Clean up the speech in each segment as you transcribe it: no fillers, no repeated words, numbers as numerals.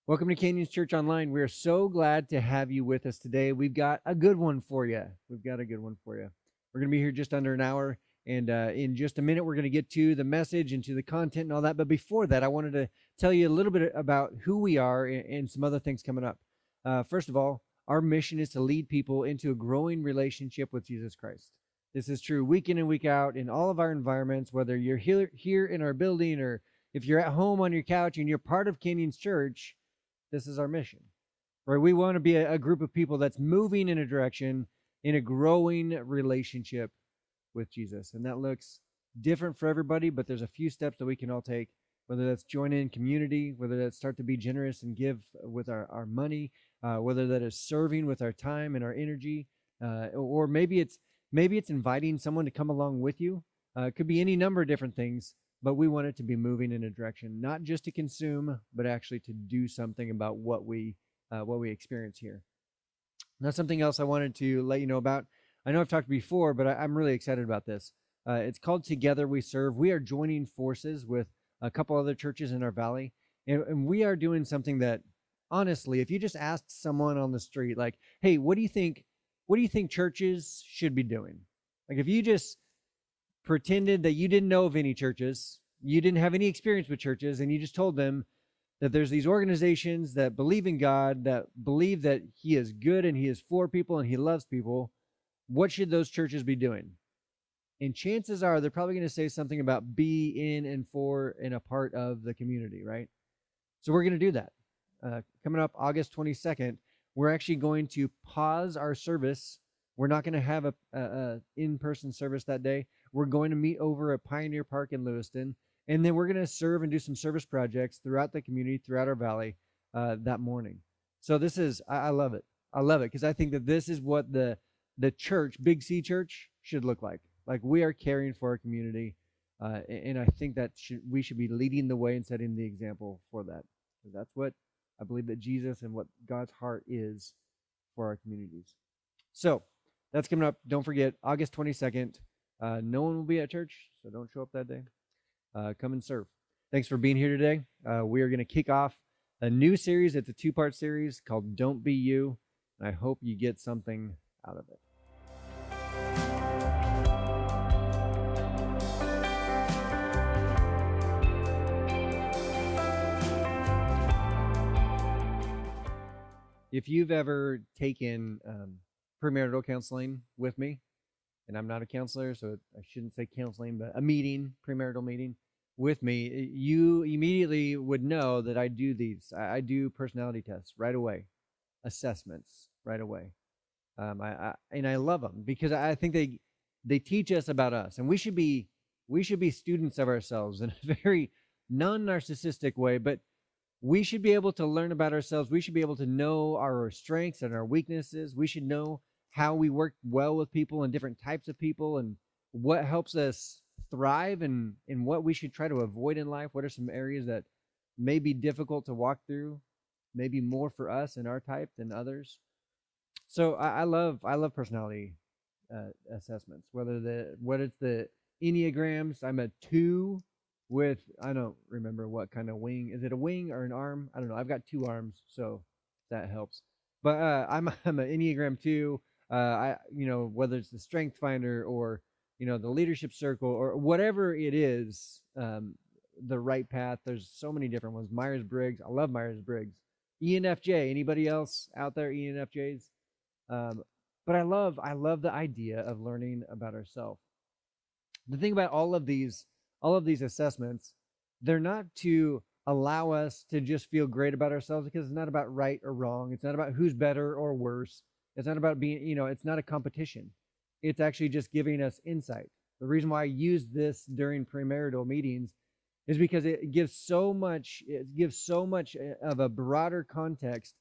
Welcome to Canyons Church Online. We're so glad to have you with us today. We've got a good one for you. We're going to be here just under an hour, and in just a minute, we're going to get to the message and to the content and all that. But before that, I wanted to tell you a little bit about who we are and some other things coming up. First of all, our mission is to lead people into a growing relationship with Jesus Christ. This is true week in and week out in all of our environments, whether you're here in our building or if you're at home on your couch and you're part of Canyons Church. This is our mission, right? We want to be a group of people that's moving in a direction in a growing relationship with Jesus. And that looks different for everybody, but there's a few steps that we can all take, whether that's join in community, whether that's start to be generous and give with our money, whether that is serving with our time and our energy, or maybe it's inviting someone to come along with you. It could be any number of different things, but we want it to be moving in a direction, not just to consume, but actually to do something about what we experience here. Now, something else I wanted to let you know about. I know I've talked before, but I'm really excited about this. It's called Together We Serve. We are joining forces with a couple other churches in our valley, and we are doing something that, honestly, if you just asked someone on the street, like, "Hey, what do you think? What do you think churches should be doing?" Like, if you just pretended that you didn't know of any churches, you didn't have any experience with churches, and you just told them that there's these organizations that believe in God, that believe that He is good and He is for people and He loves people, what should those churches be doing? And chances are they're probably going to say something about be in and for and a part of the community, right? So we're going to do that. Coming up August 22nd, we're actually going to pause our service. We're not going to have a in-person service that day. We're going to meet over at Pioneer Park in Lewiston, and then we're going to serve and do some service projects throughout the community, throughout our valley that morning. So this is, I love it. I love it because I think that this is what the church, Big C Church, should look like. Like, we are caring for our community, and I think that we should be leading the way and setting the example for that. Because that's what I believe that Jesus and what God's heart is for our communities. So that's coming up. Don't forget, August 22nd. No one will be at church, so don't show up that day. Come and serve. Thanks for being here today. We are going to kick off a new series. It's a 2-part series called Don't Be You, and I hope you get something out of it. If you've ever taken premarital counseling with me, and I'm not a counselor, so I shouldn't say counseling, but a meeting, premarital meeting with me, you immediately would know that I do these. I do personality tests right away, assessments right away. And I love them because I think they teach us about us, and we should be students of ourselves in a very non-narcissistic way, but we should be able to learn about ourselves. We should be able to know our strengths and our weaknesses. We should know how we work well with people and different types of people and what helps us thrive and what we should try to avoid in life. What are some areas that may be difficult to walk through, maybe more for us and our type than others. So I love personality assessments, whether it's the Enneagrams. I'm a 2 with, I don't remember what kind of wing. Is it a wing or an arm? I don't know. I've got 2 arms, so that helps. But I'm an Enneagram 2. Whether it's the Strength Finder or the Leadership Circle or whatever it is, the Right Path. There's so many different ones. Myers-Briggs. I love Myers-Briggs. ENFJ. Anybody else out there? ENFJs. But I love the idea of learning about ourselves. The thing about all of these assessments, they're not to allow us to just feel great about ourselves, because it's not about right or wrong. It's not about who's better or worse. It's not about being, it's not a competition. It's actually just giving us insight. The reason why I use this during premarital meetings is because it gives so much of a broader context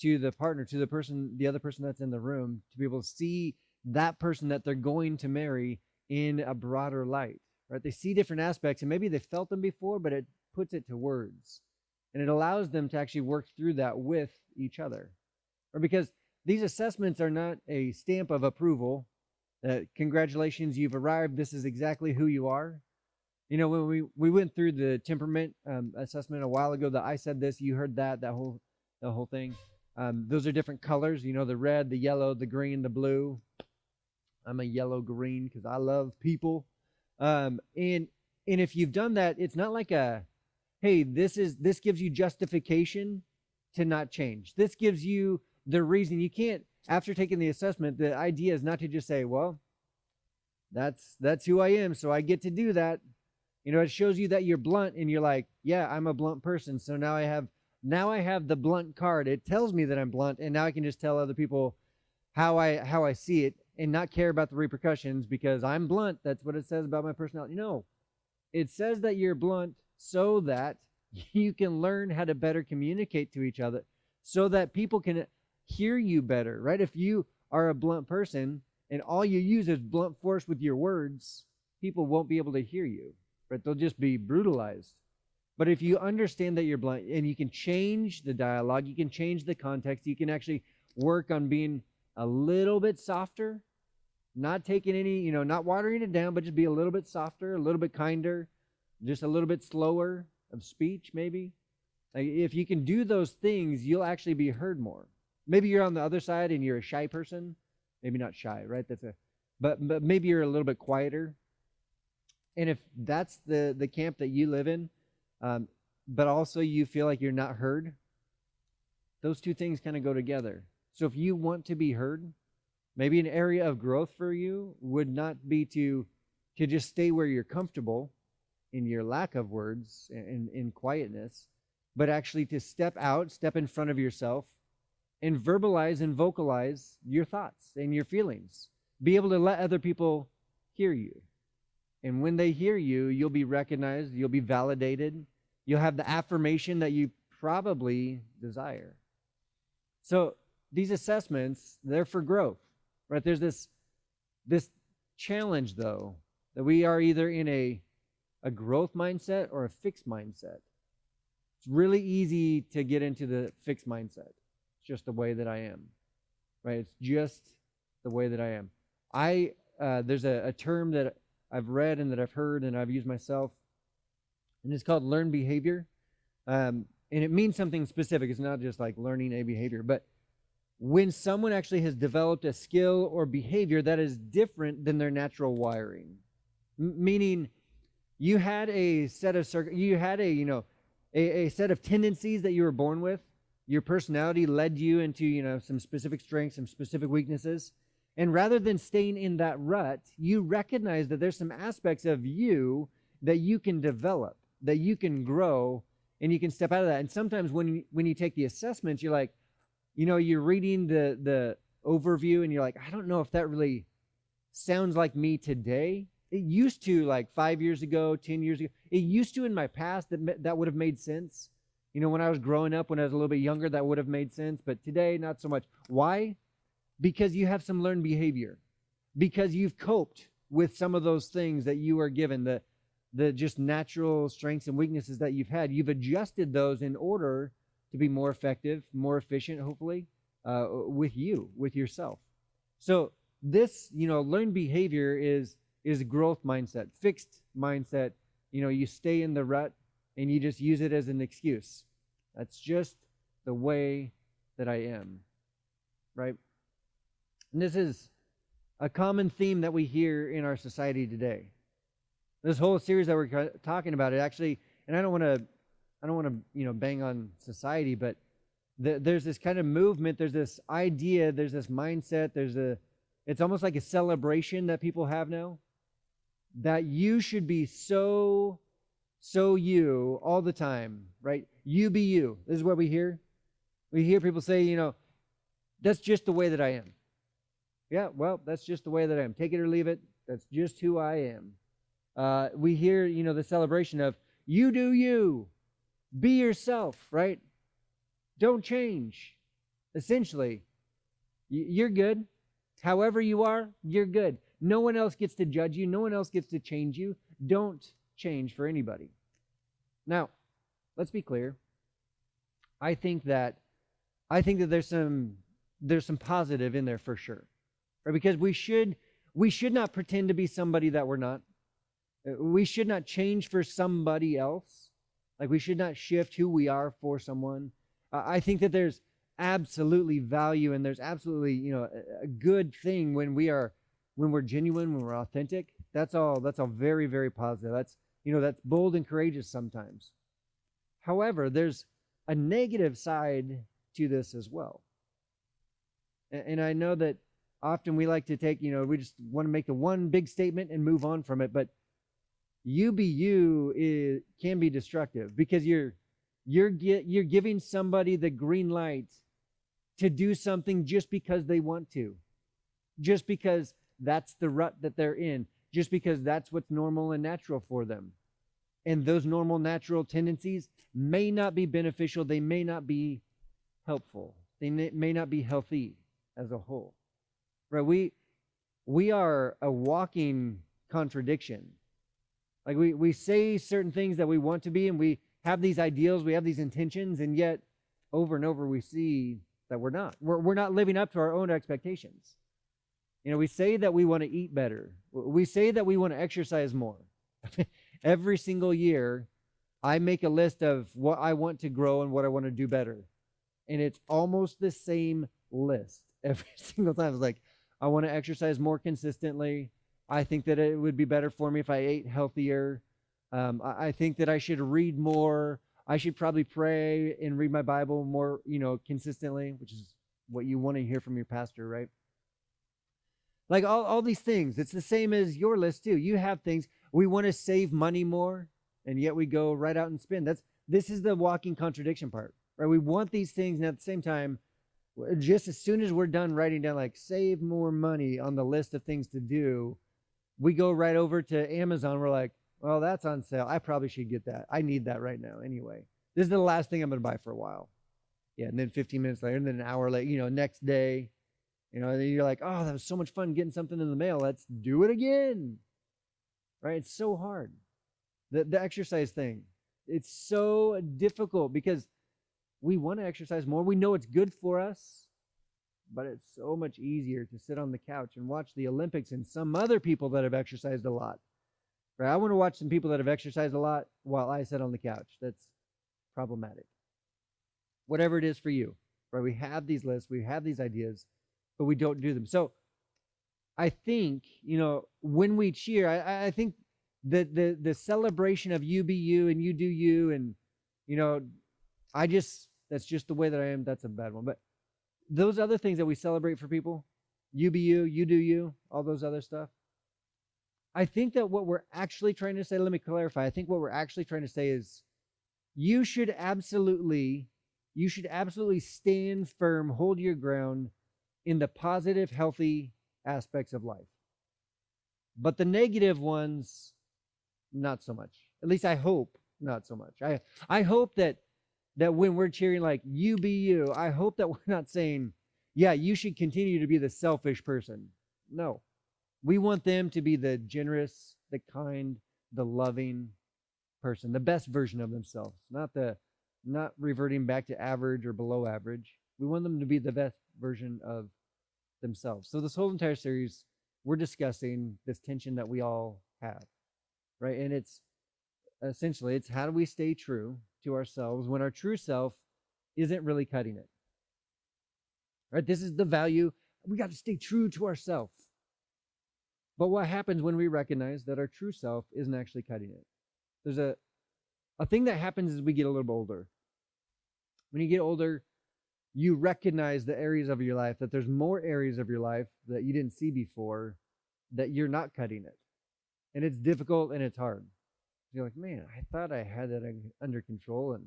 to the partner, to the other person that's in the room, to be able to see that person that they're going to marry in a broader light. Right? They see different aspects, and maybe they felt them before, but it puts it to words. And it allows them to actually work through that with each other. Or because these assessments are not a stamp of approval that congratulations, you've arrived, this is exactly who you are. When we went through the temperament assessment a while ago, that I said this, you heard the whole thing. Those are different colors. The red, the yellow, the green, the blue. I'm a yellow green because I love people. And if you've done that, it's not like hey, this gives you justification to not change. This gives you the reason. You can't, after taking the assessment, the idea is not to just say, well, that's who I am, so I get to do that. It shows you that you're blunt, and you're like, yeah, I'm a blunt person, so now I have the blunt card. It tells me that I'm blunt, and now I can just tell other people how I see it and not care about the repercussions because I'm blunt. That's what it says about my personality. No, it says that you're blunt so that you can learn how to better communicate to each other, so that people can hear you better, right? If you are a blunt person and all you use is blunt force with your words, people won't be able to hear you, right? They'll just be brutalized. But if you understand that you're blunt and you can change the dialogue, you can change the context, you can actually work on being a little bit softer, not taking any, not watering it down, but just be a little bit softer, a little bit kinder, just a little bit slower of speech, maybe. Like if you can do those things, you'll actually be heard more. Maybe you're on the other side and you're a shy person. Maybe not shy, right? But maybe you're a little bit quieter. And if that's the camp that you live in, but also you feel like you're not heard, those two things kind of go together. So if you want to be heard, maybe an area of growth for you would not be to just stay where you're comfortable in your lack of words and in quietness, but actually to step in front of yourself and verbalize and vocalize your thoughts and your feelings. Be able to let other people hear you. And when they hear you, you'll be recognized, you'll be validated, you'll have the affirmation that you probably desire. So these assessments, they're for growth, right? There's this challenge, though, that we are either in a growth mindset or a fixed mindset. It's really easy to get into the fixed mindset. It's just the way that I am, right? It's just the way that I am. There's a term that I've read and that I've heard and I've used myself, and it's called learned behavior. And it means something specific. It's not just like learning a behavior, but when someone actually has developed a skill or behavior that is different than their natural wiring, meaning you had a set of a set of tendencies that you were born with. Your personality led you into some specific strengths, some specific weaknesses, and rather than staying in that rut, you recognize that there's some aspects of you that you can develop, that you can grow, and you can step out of that. And sometimes when you take the assessments, you're like, you're reading the overview and you're like, I don't know if that really sounds like me today. It used to, like 5 years ago, 10 years ago, it used to in my past that would have made sense. When I was growing up, when I was a little bit younger, that would have made sense. But today, not so much. Why? Because you have some learned behavior. Because you've coped with some of those things that you are given, the just natural strengths and weaknesses that you've had. You've adjusted those in order to be more effective, more efficient, hopefully, with yourself. So this, learned behavior is growth mindset. Fixed mindset, you stay in the rut and you just use it as an excuse. That's just the way that I am, right? And this is a common theme that we hear in our society today. This whole series that we're talking about, it actually, and I don't want to, bang on society, but there's this kind of movement, there's this idea, there's this mindset, it's almost like a celebration that people have now, that you should be so you all the time, right? You be you. This is what we hear. We hear people say, that's just the way that I am. Yeah, well, that's just the way that I am. Take it or leave it. That's just who I am. We hear, the celebration of you do you. Be yourself, right? Don't change. Essentially, you're good. However you are, you're good. No one else gets to judge you. No one else gets to change you. Don't change for anybody. Now, let's be clear. I think that there's some positive in there for sure, right? Because we should not pretend to be somebody that we're not. We should not change for somebody else. Like, we should not shift who we are for someone. I think that there's absolutely value, and there's absolutely, a good thing when we're genuine, when we're authentic. That's all very, very positive. That's bold and courageous sometimes. However, there's a negative side to this as well. And I know that often we like to take, we just want to make the one big statement and move on from it. But UBU can be destructive, because you're giving somebody the green light to do something just because they want to, just because that's the rut that they're in, just because that's what's normal and natural for them. And those normal, natural tendencies may not be beneficial. They may not be helpful. They may not be healthy as a whole. Right? We are a walking contradiction. Like, we say certain things that we want to be, and we have these ideals, we have these intentions, and yet over and over we see that we're not. We're not living up to our own expectations. We say that we want to eat better. We say that we want to exercise more. Every single year, I make a list of what I want to grow and what I want to do better. And it's almost the same list every single time. It's like, I want to exercise more consistently. I think that it would be better for me if I ate healthier. I think that I should read more. I should probably pray and read my Bible more, consistently, which is what you want to hear from your pastor, right? Like, all these things, it's the same as your list too. You have things. We want to save money more, and yet we go right out and spend. This is the walking contradiction part, right? We want these things, and at the same time, just as soon as we're done writing down, like, save more money on the list of things to do, we go right over to Amazon. We're like, well, that's on sale. I probably should get that. I need that right now anyway. This is the last thing I'm going to buy for a while. Yeah, and then 15 minutes later, and then an hour later, next day, then you're like, oh, that was so much fun getting something in the mail. Let's do it again. Right? It's so hard. The exercise thing, it's so difficult because we want to exercise more. We know it's good for us, but it's so much easier to sit on the couch and watch the Olympics and some other people that have exercised a lot. Right? I want to watch some people that have exercised a lot while I sit on the couch. That's problematic. Whatever it is for you, right? We have these lists, we have these ideas, but we don't do them. So I think, when we cheer, I think that the celebration of you be you and you do you, and, that's just the way that I am. That's a bad one. But those other things that we celebrate for people, you be you, you do you, all those other stuff. I think that what we're actually trying to say, let me clarify. I think what we're actually trying to say is you should absolutely stand firm, hold your ground in the positive, healthy aspects of life. But the negative ones, not so much. At least I hope not so much. I hope that when we're cheering like you be you, I hope that we're not saying, yeah, you should continue to be the selfish person. No. We want them to be the generous, the kind, the loving person, the best version of themselves, not reverting back to average or below average. We want them to be the best version of themselves. So this whole entire series, we're discussing this tension that we all have, right? And it's essentially, it's how do we stay true to ourselves when our true self isn't really cutting it, right? This is the value. We got to stay true to ourselves. But what happens when we recognize that our true self isn't actually cutting it? There's a thing that happens as we get a little bit older. When you get older, you recognize the areas of your life, that there's more areas of your life that you didn't see before, that you're not cutting it. And it's difficult and it's hard. You're like, man, I thought I had that under control, and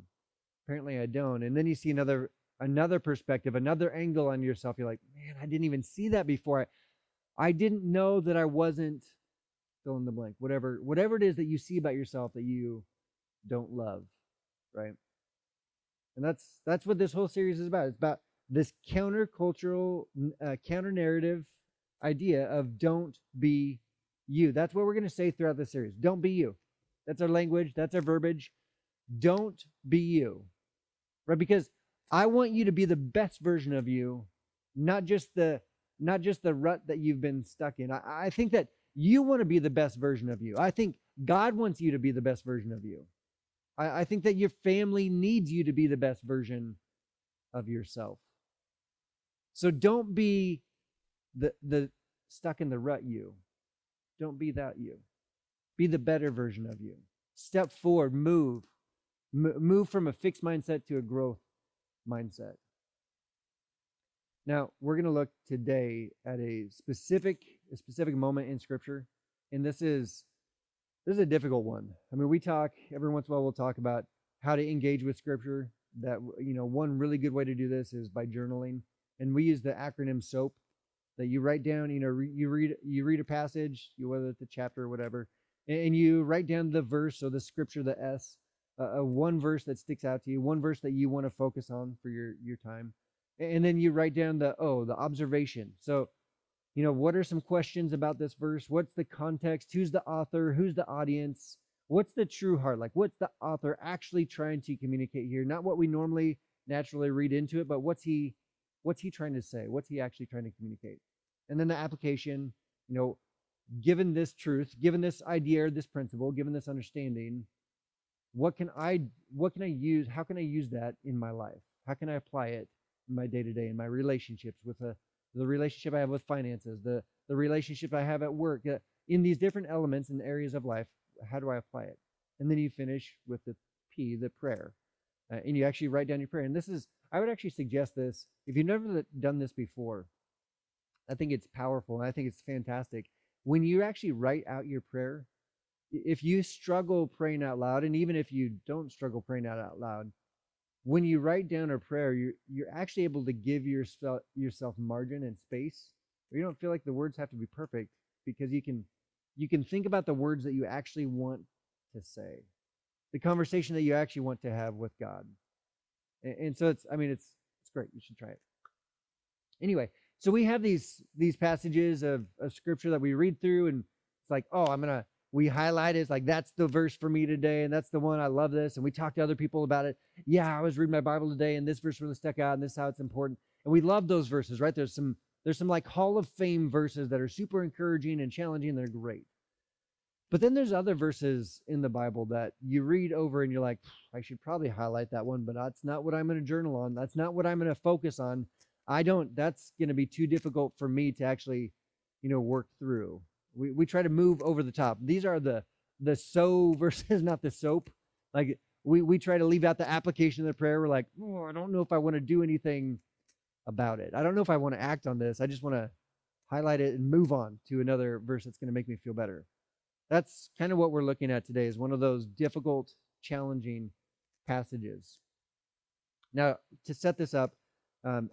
apparently I don't. And then you see another perspective, another angle on yourself. You're like, man, I didn't even see that before. I didn't know that I wasn't fill in the blank, whatever it is that you see about yourself that you don't love, right? And that's what this whole series is about. It's about this countercultural, counter-narrative idea of don't be you. That's what we're going to say throughout this series. Don't be you. That's our language. That's our verbiage. Don't be you, right? Because I want you to be the best version of you, not just the rut that you've been stuck in. I think that you want to be the best version of you. I think God wants you to be the best version of you. I think that your family needs you to be the best version of yourself. So don't be the stuck in the rut you. Don't be that you. Be the better version of you. Step forward, move from a fixed mindset to a growth mindset. Now, we're going to look today at a specific moment in Scripture, and this is a difficult one. I mean, we talk every once in a while. We'll talk about how to engage with Scripture. That one really good way to do this is by journaling, and we use the acronym SOAP. That you write down. You read a passage, whether it's a chapter or whatever, and you write down the verse or the scripture, the S, one verse that sticks out to you, one verse that you want to focus on for your time. And then you write down the observation. So, what are some questions about this verse? What's the context? Who's the author? Who's the audience? What's the true heart? Like, what's the author actually trying to communicate here? Not what we normally naturally read into it, but what's he trying to say? What's he actually trying to communicate? And then the application, given this truth, given this idea, this principle, given this understanding, what can I use? How can I use that in my life? How can I apply it in my day-to-day, in my relationships, with the relationship I have with finances, the relationship I have at work, in these different elements and areas of life? How do I apply it? And then you finish with the P, the prayer, and you actually write down your prayer. And I would actually suggest this if you've never done this before. I think it's powerful, and I think it's fantastic when you actually write out your prayer. If you struggle praying out loud, and even if you don't struggle praying out loud, when you write down a prayer, you're actually able to give yourself margin and space. You don't feel like the words have to be perfect, because you can think about the words that you actually want to say, the conversation that you actually want to have with God. And so it's great. You should try it. Anyway, so we have these passages of scripture that we read through, and it's like, we highlight it. It's like, that's the verse for me today, and that's the one. I love this. And we talk to other people about it. Yeah, I was reading my Bible today, and this verse really stuck out, and this is how it's important. And we love those verses, right? There's some like Hall of Fame verses that are super encouraging and challenging. And they're great. But then there's other verses in the Bible that you read over and you're like, I should probably highlight that one, but that's not what I'm going to journal on. That's not what I'm going to focus on. That's going to be too difficult for me to actually, work through. We try to move over the top. These are the so verses, not the soap. Like we try to leave out the application of the prayer. We're like, I don't know if I want to do anything about it. I don't know if I want to act on this. I just want to highlight it and move on to another verse that's going to make me feel better. That's kind of what we're looking at today, is one of those difficult, challenging passages. Now, to set this up,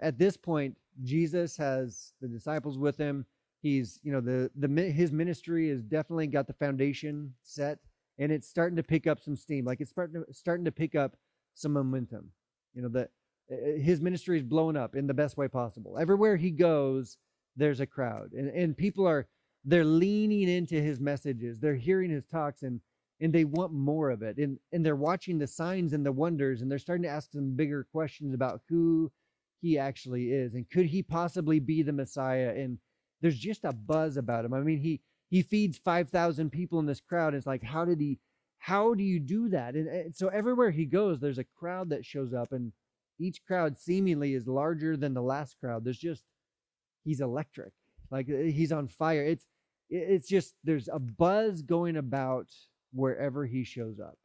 at this point, Jesus has the disciples with him. He's, his ministry has definitely got the foundation set, and it's starting to pick up some steam. Like, it's starting to pick up some momentum. His ministry is blowing up in the best way possible. Everywhere he goes, there's a crowd, and people they're leaning into his messages. They're hearing his talks, and they want more of it. And they're watching the signs and the wonders, and they're starting to ask some bigger questions about who he actually is, and could he possibly be the Messiah? And there's just a buzz about him. I mean, he feeds 5,000 people in this crowd. It's like, how do you do that? And so everywhere he goes, there's a crowd that shows up, and each crowd seemingly is larger than the last crowd. He's electric. Like, he's on fire. It's just, there's a buzz going about wherever he shows up.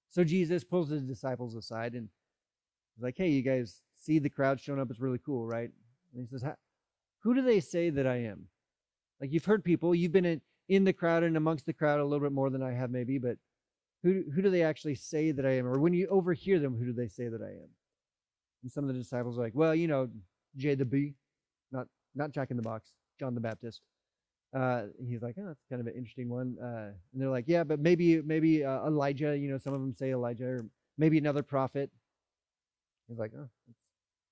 So Jesus pulls his disciples aside, and he's like, hey, you guys see the crowd showing up? It's really cool, right? And he says, who do they say that I am? Like, you've heard people, you've been in the crowd and amongst the crowd a little bit more than I have maybe, but who do they actually say that I am? Or when you overhear them, who do they say that I am? And some of the disciples are like, well, J the B, not Jack in the Box, John the Baptist. He's like, oh, that's kind of an interesting one. And they're like, yeah, but maybe Elijah. Some of them say Elijah, or maybe another prophet. He's like, oh,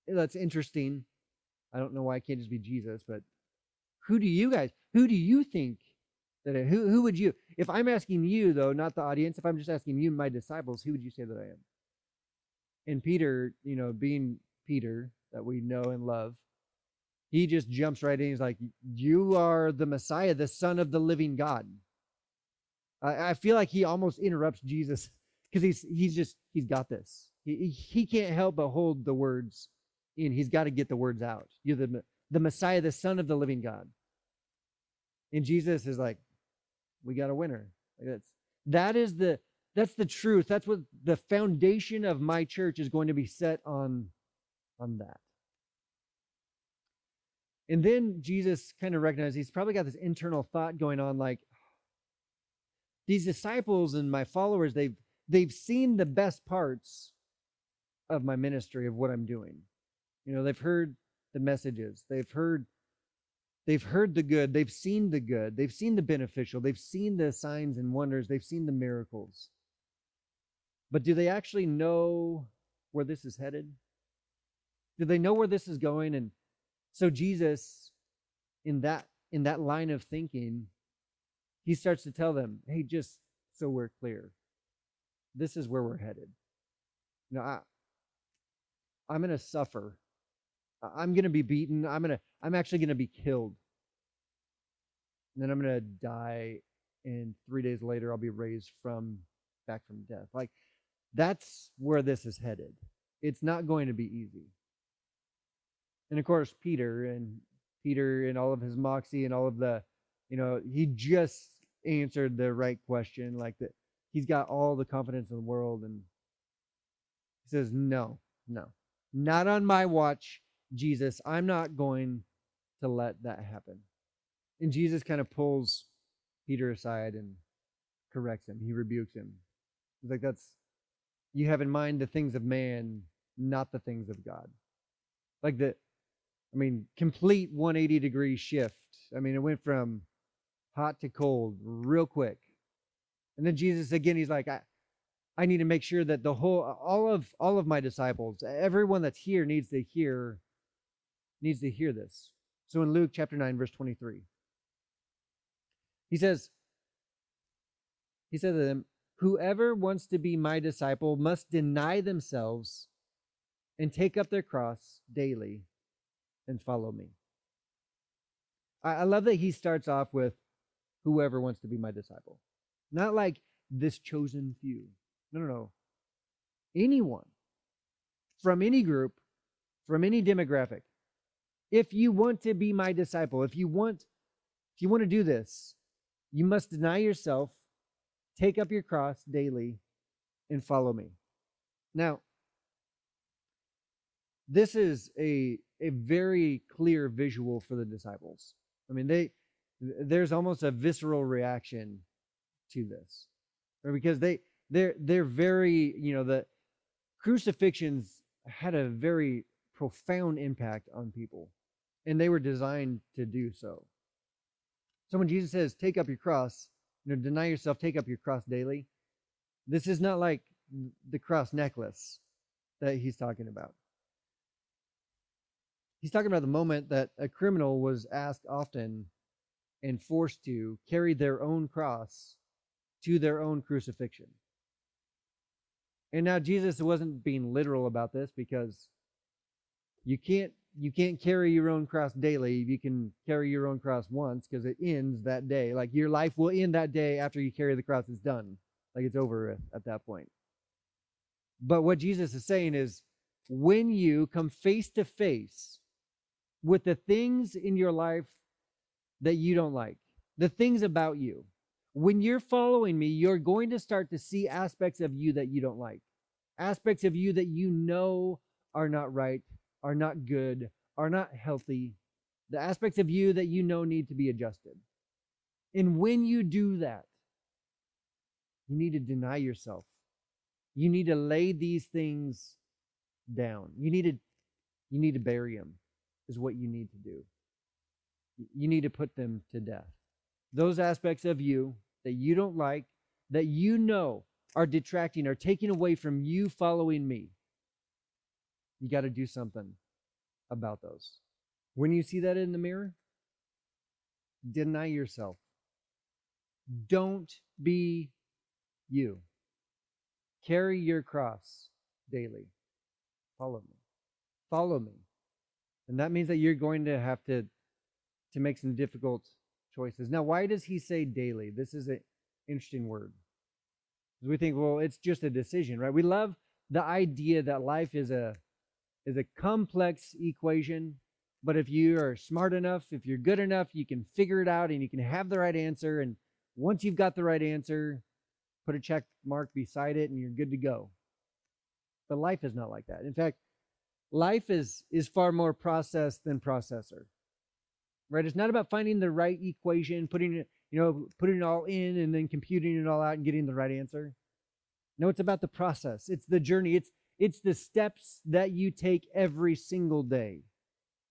that's interesting. I don't know why it can't just be Jesus, but who do you think that who would you? If I'm asking you, though, not the audience, if I'm just asking you, my disciples, who would you say that I am? And Peter, being Peter that we know and love, he just jumps right in. He's like, you are the Messiah, the Son of the living God. I feel like he almost interrupts Jesus because he's got this. He can't help but hold the words in. He's got to get the words out. You're the Messiah, the Son of the living God. And Jesus is like, we got a winner. Like that's the truth. That's what the foundation of my church is going to be set on that. And then Jesus kind of recognized he's probably got this internal thought going on, like, these disciples and my followers, they've seen the best parts of my ministry, of what I'm doing. They've heard the messages, they've heard the good, they've seen the good, they've seen the beneficial, they've seen the signs and wonders, they've seen the miracles. But do they actually know where this is headed? Do they know where this is going? And so Jesus, in that line of thinking, he starts to tell them, hey, just so we're clear, this is where we're headed. I'm going to suffer. I'm going to be beaten. I'm actually going to be killed. And then I'm going to die, and 3 days later I'll be raised back from death. Like, that's where this is headed. It's not going to be easy. And of course, Peter and all of his moxie and all of the, he just answered the right question, like that. He's got all the confidence in the world, and he says, no, not on my watch, Jesus. I'm not going to let that happen. And Jesus kind of pulls Peter aside and corrects him. He rebukes him. He's like, you have in mind the things of man, not the things of God. Like complete 180-degree shift. It went from hot to cold real quick. And then Jesus, again, he's like, I need to make sure that all of my disciples, everyone that's here needs to hear this. So in Luke chapter 9, verse 23, he said to them, whoever wants to be my disciple must deny themselves and take up their cross daily and follow me. I love that he starts off with whoever wants to be my disciple. Not like this chosen few. No. Anyone from any group, from any demographic. If you want to be my disciple, if you want to do this, you must deny yourself, take up your cross daily, and follow me. Now, this is a very clear visual for the disciples. There's almost a visceral reaction to this, because they're very, the crucifixions had a very profound impact on people, and they were designed to do so. So when Jesus says, take up your cross, deny yourself, take up your cross daily, this is not like the cross necklace that he's talking about. He's talking about the moment that a criminal was asked often and forced to carry their own cross to their own crucifixion. And now Jesus wasn't being literal about this, because you can't carry your own cross daily. You can carry your own cross once, because it ends that day. Like, your life will end that day after you carry the cross. It's done. Like, it's over at that point. But what Jesus is saying is, when you come face to face with the things in your life that you don't like, the things about you, when you're following me, you're going to start to see aspects of you that you don't like, aspects of you that are not right, are not good, are not healthy, the aspects of you that need to be adjusted. And when you do that, you need to deny yourself. You need to lay these things down. You need to bury them, is what you need to do. You need to put them to death. Those aspects of you that you don't like, that are detracting, are taking away from you following me, you got to do something about those. When you see that in the mirror, deny yourself. Don't be you. Carry your cross daily. Follow me. Follow me. And that means that you're going to have to make some difficult choices. Now, why does he say daily? This is Interesting word. Because we think, well, it's just a decision, right? We love the idea that life is a complex equation, but if you are smart enough, if you're good enough, you can figure it out and you can have the right answer. And once you've got the right answer, put a check mark beside it and you're good to go. But life is not like that. In fact, life is far more process than processor. Right? It's not about finding the right equation, putting it all in and then computing it all out and getting the right answer. No, it's about the process. It's the journey. It's the steps that you take every single day.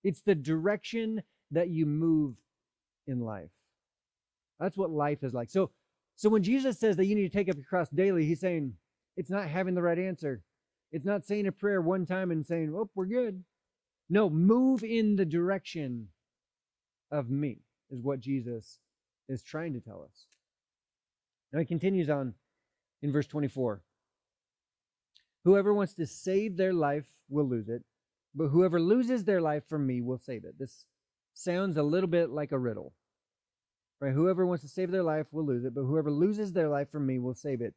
It's the direction that you move in life. That's what life is like. So when Jesus says that you need to take up your cross daily, he's saying it's not having the right answer. It's not saying a prayer one time and saying, oh, we're good. No, move in the direction of me is what Jesus is trying to tell us. Now he continues on in verse 24. Whoever wants to save their life will lose it, but whoever loses their life for me will save it. This sounds a little bit like a riddle. Right? Whoever wants to save their life will lose it, but whoever loses their life for me will save it.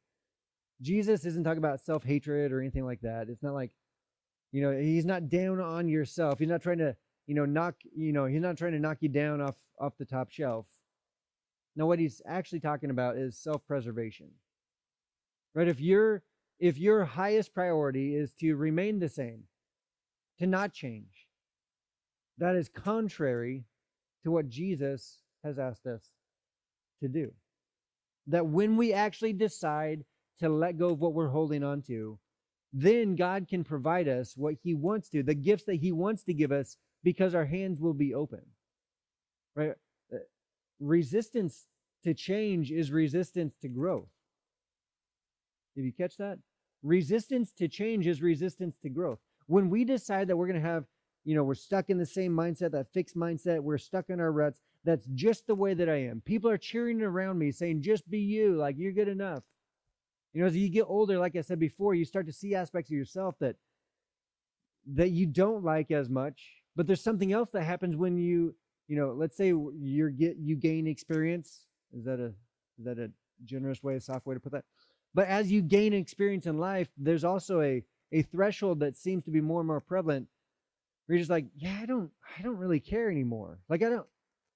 Jesus isn't talking about self-hatred or anything like that. It's not like, he's not down on yourself. He's not trying to, he's not trying to knock you down off the top shelf. No, what he's actually talking about is self-preservation. Right? If your highest priority is to remain the same, to not change, that is contrary to what Jesus has asked us to do. That when we actually decide to let go of what we're holding on to, then God can provide us what he wants to, the gifts that he wants to give us, because our hands will be open. Right? Resistance to change is resistance to growth. Did you catch that? Resistance to change is resistance to growth. When we decide that we're going to have, we're stuck in the same mindset, that fixed mindset, we're stuck in our ruts, that's just the way that I am. People are cheering around me saying, just be you, like you're good enough. As you get older, like I said before, you start to see aspects of yourself that you don't like as much, but there's something else that happens when let's say you gain experience. Is that a generous way, a soft way to put that? But as you gain experience in life, there's also a threshold that seems to be more and more prevalent. Where you're just like, yeah, I don't really care anymore. Like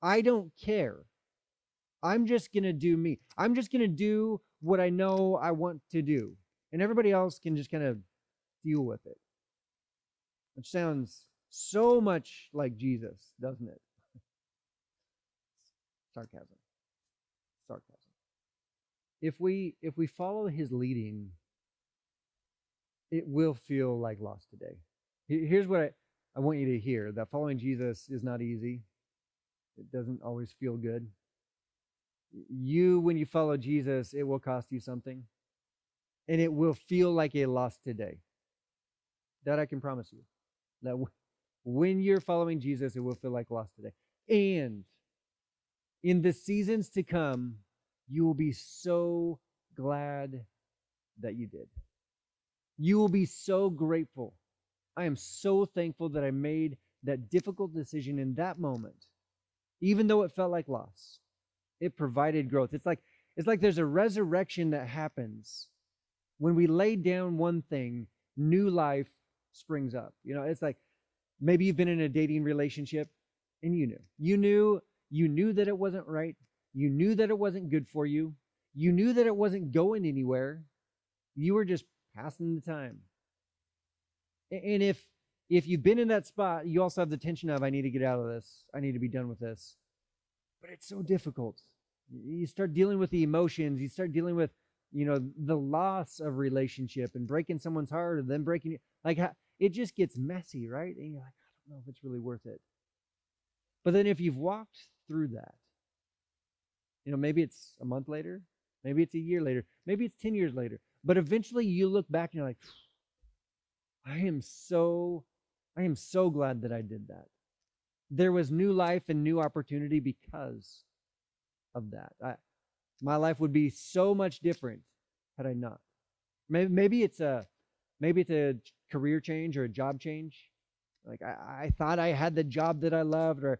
I don't care. I'm just gonna do me. I'm just gonna do what I know I want to do, and everybody else can just kind of deal with it. Which sounds so much like Jesus, doesn't it? Sarcasm. If we follow his leading, it will feel like lost today. Here's what I want you to hear, that following Jesus is not easy. It doesn't always feel good. When you follow Jesus, it will cost you something. And it will feel like a loss today. That I can promise you. That when you're following Jesus, it will feel like loss today. And in the seasons to come, you will be so glad that you did. You will be so grateful. I am so thankful that I made that difficult decision in that moment. Even though it felt like loss, it provided growth. It's like there's a resurrection that happens when we lay down one thing, new life springs up. It's like maybe you've been in a dating relationship and you knew that it wasn't right. You knew that it wasn't good for you. You knew that it wasn't going anywhere. You were just passing the time. And if you've been in that spot, you also have the tension of, I need to get out of this. I need to be done with this. But it's so difficult. You start dealing with the emotions. You start dealing with, the loss of relationship and breaking someone's heart, and then breaking it. It just gets messy, right? And you're like, I don't know if it's really worth it. But then if you've walked through that, maybe it's a month later, maybe it's a year later, maybe it's 10 years later, but eventually you look back and you're like, I am so glad that I did that. There was new life and new opportunity because of that. My life would be so much different had I not. Maybe it's a career change or a job change. Like I thought I had the job that I loved, or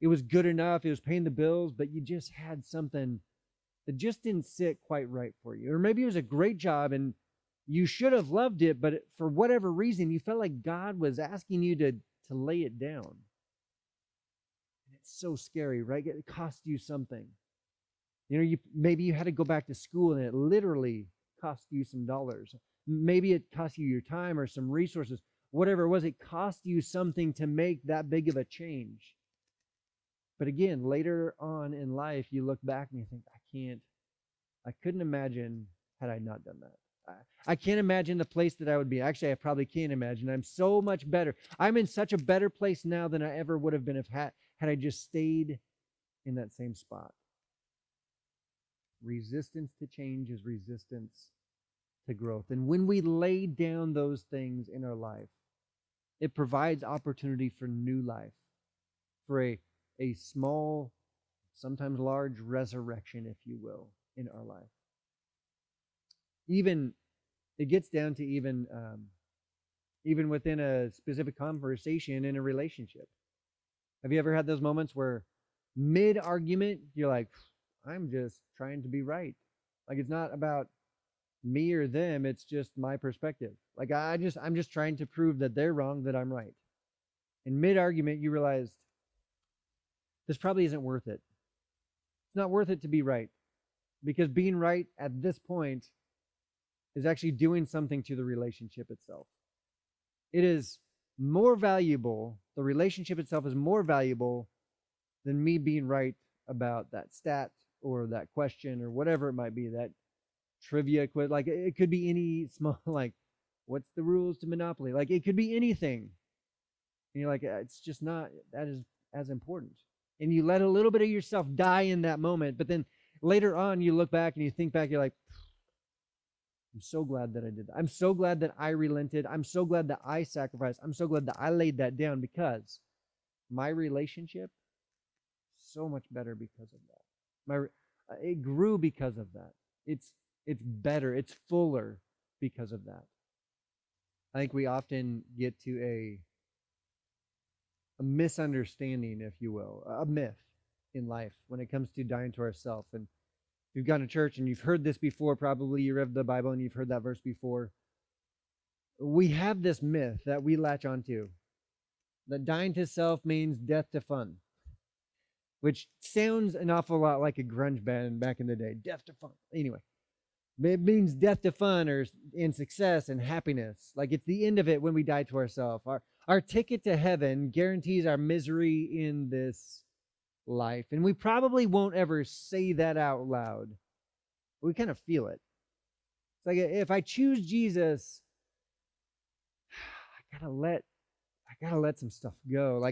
it was good enough, it was paying the bills, but you just had something that just didn't sit quite right for you. Or maybe it was a great job and you should have loved it, but for whatever reason, you felt like God was asking you to lay it down. And it's so scary, right? It cost you something. Maybe you had to go back to school and it literally cost you some dollars. Maybe it cost you your time or some resources. Whatever it was, it cost you something to make that big of a change. But again, later on in life, you look back and you think, I couldn't imagine had I not done that. I can't imagine the place that I would be. Actually, I probably can't imagine. I'm so much better. I'm in such a better place now than I ever would have been had I just stayed in that same spot. Resistance to change is resistance to growth. And when we lay down those things in our life, it provides opportunity for new life, for a small, sometimes large resurrection, if you will, in our life. Even, it gets down to even within a specific conversation in a relationship. Have you ever had those moments where mid-argument, you're like, I'm just trying to be right. Like, it's not about me or them, it's just my perspective. Like, I'm just trying to prove that they're wrong, that I'm right. In mid-argument, you realize this probably isn't worth it. It's not worth it to be right, because being right at this point is actually doing something to the relationship itself. It is more valuable, the relationship itself is more valuable than me being right about that stat or that question or whatever it might be, that trivia quiz. Like, it could be any small, like, what's the rules to Monopoly? Like, it could be anything. And you're like, it's just not, that is as important. And you let a little bit of yourself die in that moment, but then later on you look back and you think back, you're like, I'm so glad that I did that. I'm so glad that I relented. I'm so glad that I sacrificed. I'm so glad that I laid that down, because my relationship is so much better because of that. It grew because of that. It's better. It's fuller because of that. I think we often get to a misunderstanding, if you will, a myth in life when it comes to dying to ourselves. And you've gone to church and you've heard this before, probably you read the Bible and you've heard that verse before. We have this myth that we latch onto, that dying to self means death to fun, which sounds an awful lot like a grunge band back in the day. Death to fun. Anyway, it means death to fun or in success and happiness. Like, it's the end of it when we die to ourselves. Our ticket to heaven guarantees our misery in this life. And we probably won't ever say that out loud. We kind of feel it. It's like, if I choose Jesus, I gotta let some stuff go.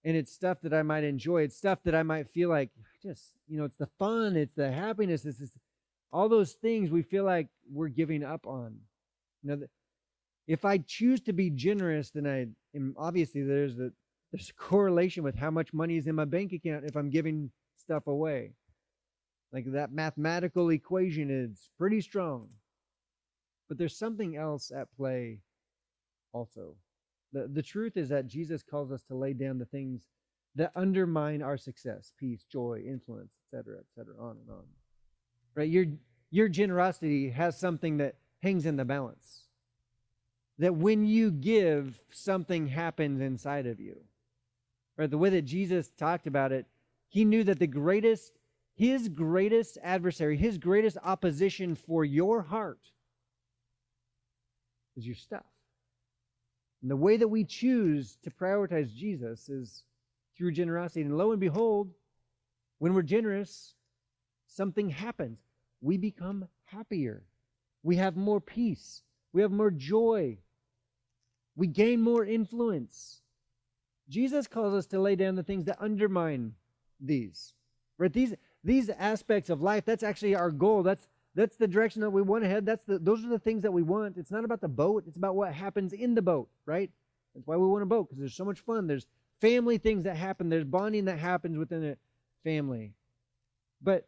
And it's stuff that I might enjoy. It's stuff that I might feel like, just, it's the fun, it's the happiness, it's all those things we feel like we're giving up on. If I choose to be generous, then obviously there's a correlation with how much money is in my bank account if I'm giving stuff away. Like, that mathematical equation is pretty strong. But there's something else at play also. The truth is that Jesus calls us to lay down the things that undermine our success, peace, joy, influence, etc., on and on. Right? Your generosity has something that hangs in the balance. That when you give, something happens inside of you. Right? The way that Jesus talked about it, he knew that his greatest adversary, his greatest opposition for your heart is your stuff. And the way that we choose to prioritize Jesus is through generosity. And lo and behold, when we're generous, something happens. We become happier. We have more peace. We have more joy. We gain more influence. Jesus calls us to lay down the things that undermine these. Right? These aspects of life, that's actually our goal. That's the direction that we want to head. Those are the things that we want. It's not about the boat. It's about what happens in the boat, right? That's why we want a boat, because there's so much fun. There's family things that happen. There's bonding that happens within a family. But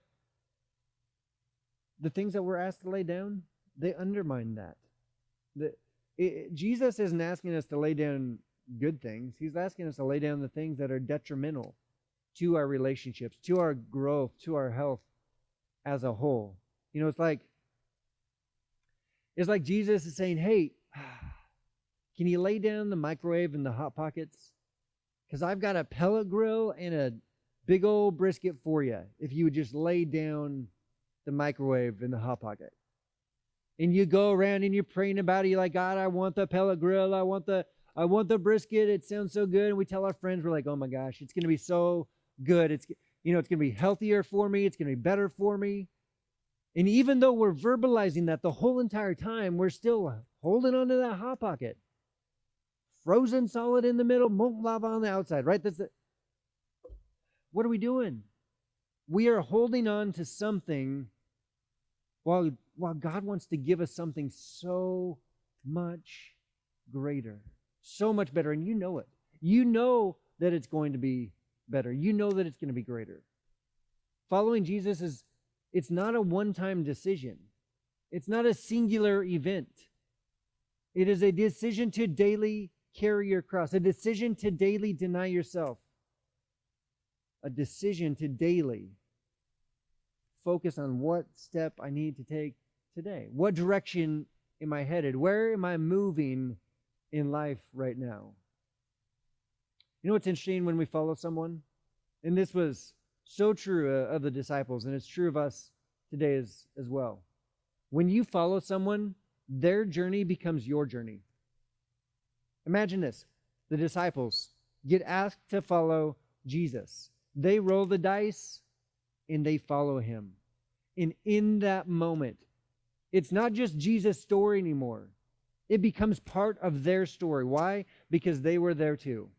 the things that we're asked to lay down, they undermine that. Jesus isn't asking us to lay down good things. He's asking us to lay down the things that are detrimental to our relationships, to our growth, to our health. as a whole. You know, it's like Jesus is saying, hey, can you lay down the microwave and the Hot Pockets? Because I've got a pellet grill and a big old brisket for you if you would just lay down the microwave and the Hot Pocket. And you go around and you're praying about it. You're like, God, I want the pellet grill. I want the brisket. It sounds so good. And we tell our friends, we're like, oh my gosh, it's going to be so good. It's going to be healthier for me. It's going to be better for me. And even though we're verbalizing that the whole entire time, we're still holding on to that Hot Pocket. Frozen solid in the middle, molten lava on the outside, right? What are we doing? We are holding on to something while God wants to give us something so much greater, so much better, and you know it. You know that it's going to be better. You know that it's going to be greater. Following Jesus it's not a one-time decision. It's not a singular event. It is a decision to daily carry your cross, a decision to daily deny yourself, a decision to daily focus on what step I need to take today. What direction am I headed? Where am I moving in life right now? You know what's interesting when we follow someone? And this was so true of the disciples, and it's true of us today as well. When you follow someone, their journey becomes your journey. Imagine this. The disciples get asked to follow Jesus. They roll the dice and they follow him. And in that moment, it's not just Jesus' story anymore. It becomes part of their story. Why? Because they were there too.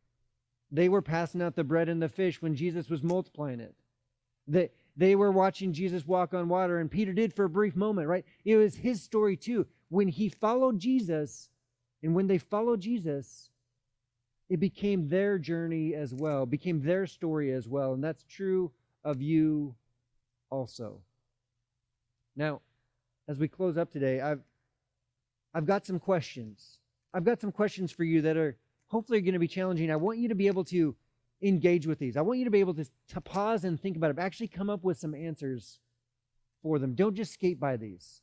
They were passing out the bread and the fish when Jesus was multiplying it. They were watching Jesus walk on water, and Peter did for a brief moment, right? It was his story too. When he followed Jesus, and when they followed Jesus, it became their journey as well, became their story as well. And that's true of you also. Now, as we close up today, I've got some questions. I've got some questions for you that are hopefully going to be challenging. I want you to be able to engage with these. I want you to be able to pause and think about it, but actually come up with some answers for them. Don't just skate by these.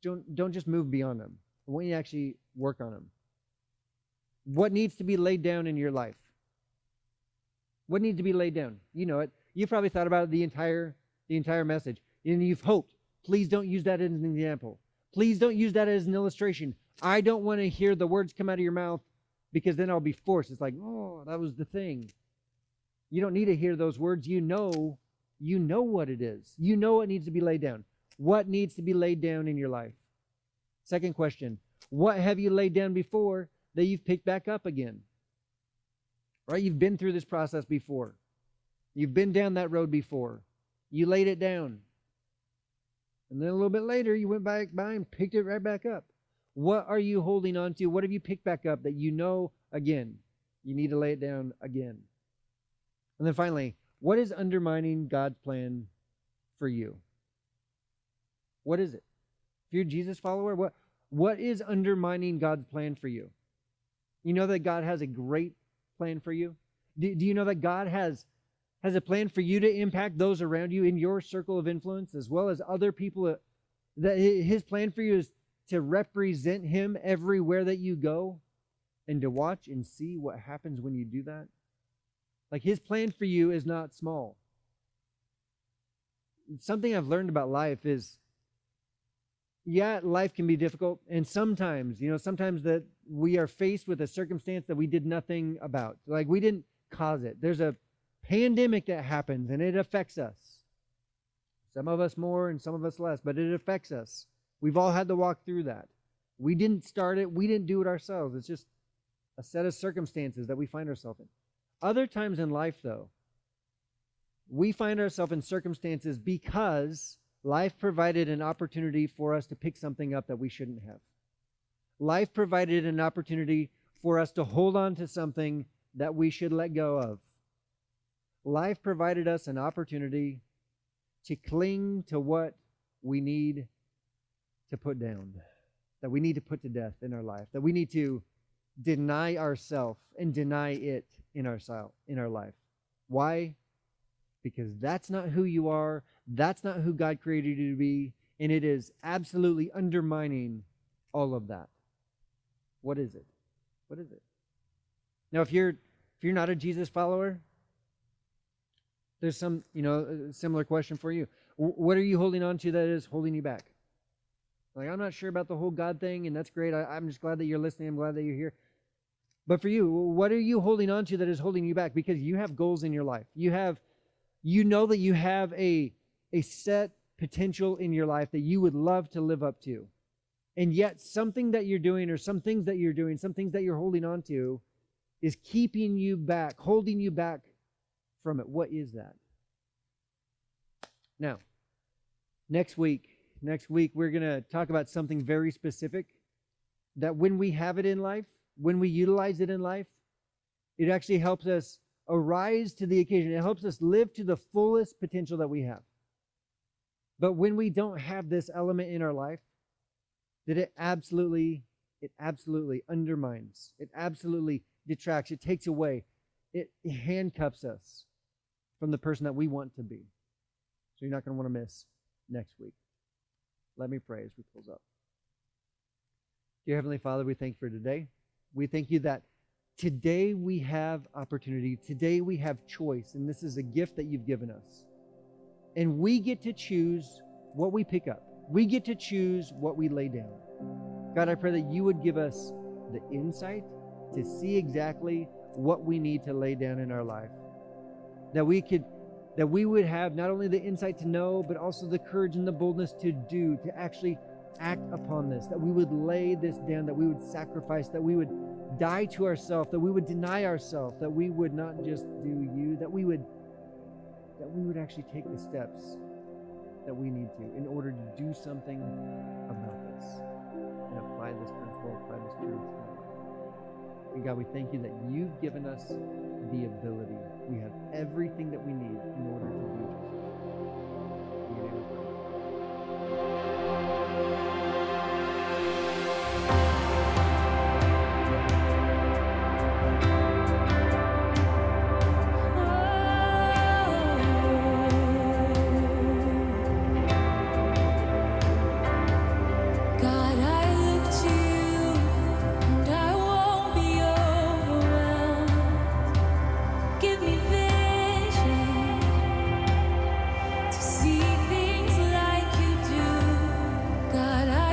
Don't just move beyond them. I want you to actually work on them. What needs to be laid down in your life? What needs to be laid down? You know it. You've probably thought about it the entire message. And you've hoped, please don't use that as an example. Please don't use that as an illustration. I don't want to hear the words come out of your mouth because then I'll be forced. It's like, oh, that was the thing. You don't need to hear those words. You know what it is. You know what needs to be laid down. What needs to be laid down in your life? Second question, what have you laid down before that you've picked back up again? Right? You've been through this process before. You've been down that road before. You laid it down. And then a little bit later, you went back by and picked it right back up. What are you holding on to? What have you picked back up that you know, again, you need to lay it down again? And then finally, what is undermining God's plan for you? What is it? If you're a Jesus follower, what is undermining God's plan for you? You know that God has a great plan for you? Do you know that God has a plan for you to impact those around you in your circle of influence as well as other people? That his plan for you is to represent him everywhere that you go and to watch and see what happens when you do that. Like his plan for you is not small. Something I've learned about life is, yeah, life can be difficult. And sometimes that we are faced with a circumstance that we did nothing about. Like we didn't cause it. There's a pandemic that happens and it affects us. Some of us more and some of us less, but it affects us. We've all had to walk through that. We didn't start it. We didn't do it ourselves. It's just a set of circumstances that we find ourselves in. Other times in life, though, we find ourselves in circumstances because life provided an opportunity for us to pick something up that we shouldn't have. Life provided an opportunity for us to hold on to something that we should let go of. Life provided us an opportunity to cling to what we need to put down, that we need to put to death in our life, that we need to deny ourselves and deny it in our life. Why? because that's not who you are. That's not who God created you to be. And it is absolutely undermining all of that. What is it? What is it? Now, if you're not a Jesus follower, there's some, similar question for you. What are you holding on to that is holding you back? Like, I'm not sure about the whole God thing, and that's great. I'm just glad that you're listening. I'm glad that you're here. But for you, what are you holding on to that is holding you back? Because you have goals in your life. You know that you have a set potential in your life that you would love to live up to. And yet something that you're doing, or some things that you're doing, some things that you're holding on to, is keeping you back, holding you back from it. What is that? Now, next week, we're going to talk about something very specific that when we have it in life, when we utilize it in life, it actually helps us arise to the occasion. It helps us live to the fullest potential that we have. But when we don't have this element in our life, that it absolutely undermines, it absolutely detracts, it takes away, it handcuffs us from the person that we want to be. So you're not going to want to miss next week. Let me pray as we close up. Dear Heavenly Father, we thank you for today. We thank you that today we have opportunity. Today we have choice, and this is a gift that you've given us. And we get to choose what we pick up. We get to choose what we lay down. God, I pray that you would give us the insight to see exactly what we need to lay down in our life. That we would have not only the insight to know, but also the courage and the boldness to do, to actually act upon this, that we would lay this down, that we would sacrifice, that we would die to ourselves, that we would deny ourselves, that we would not just do you, that we would actually take the steps that we need to in order to do something about this and apply this principle, apply this truth. And God, we thank you that you've given us the ability. We have everything that we need in order to do this. In your name we pray. See things like you do. God, I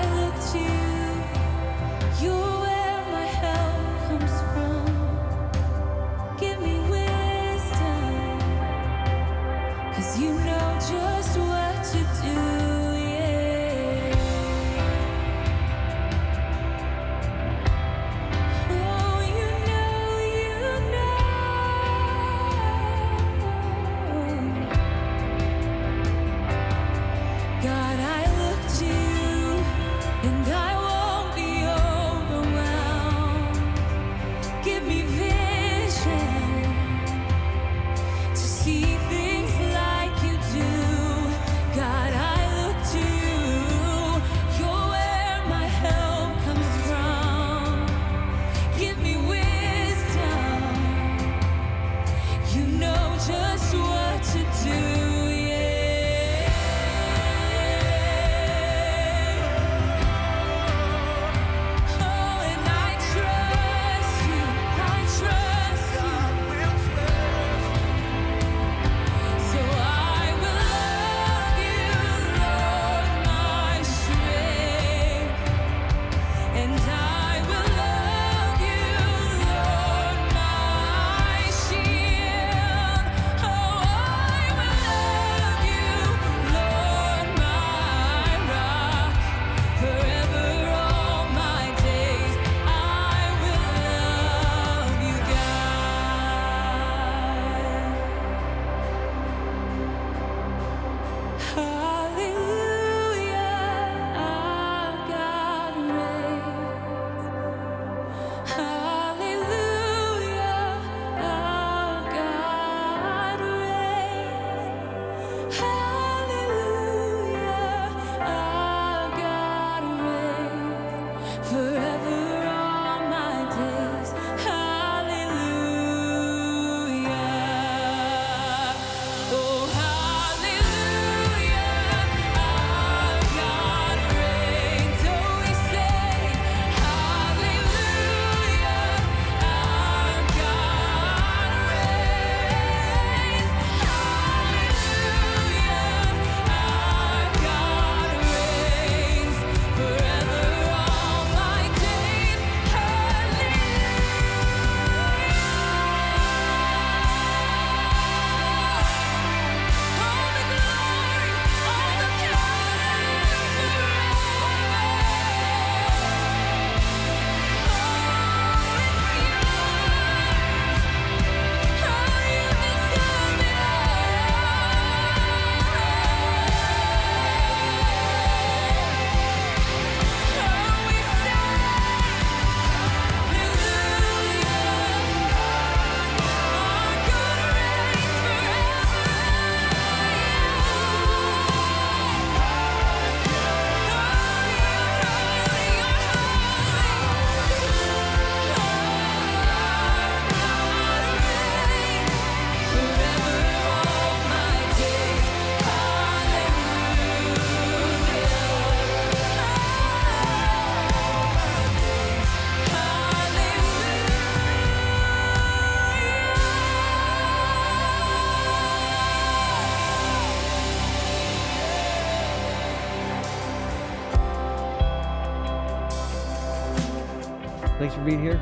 Thanks for being here.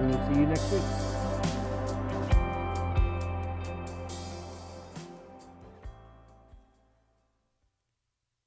We will see you next week.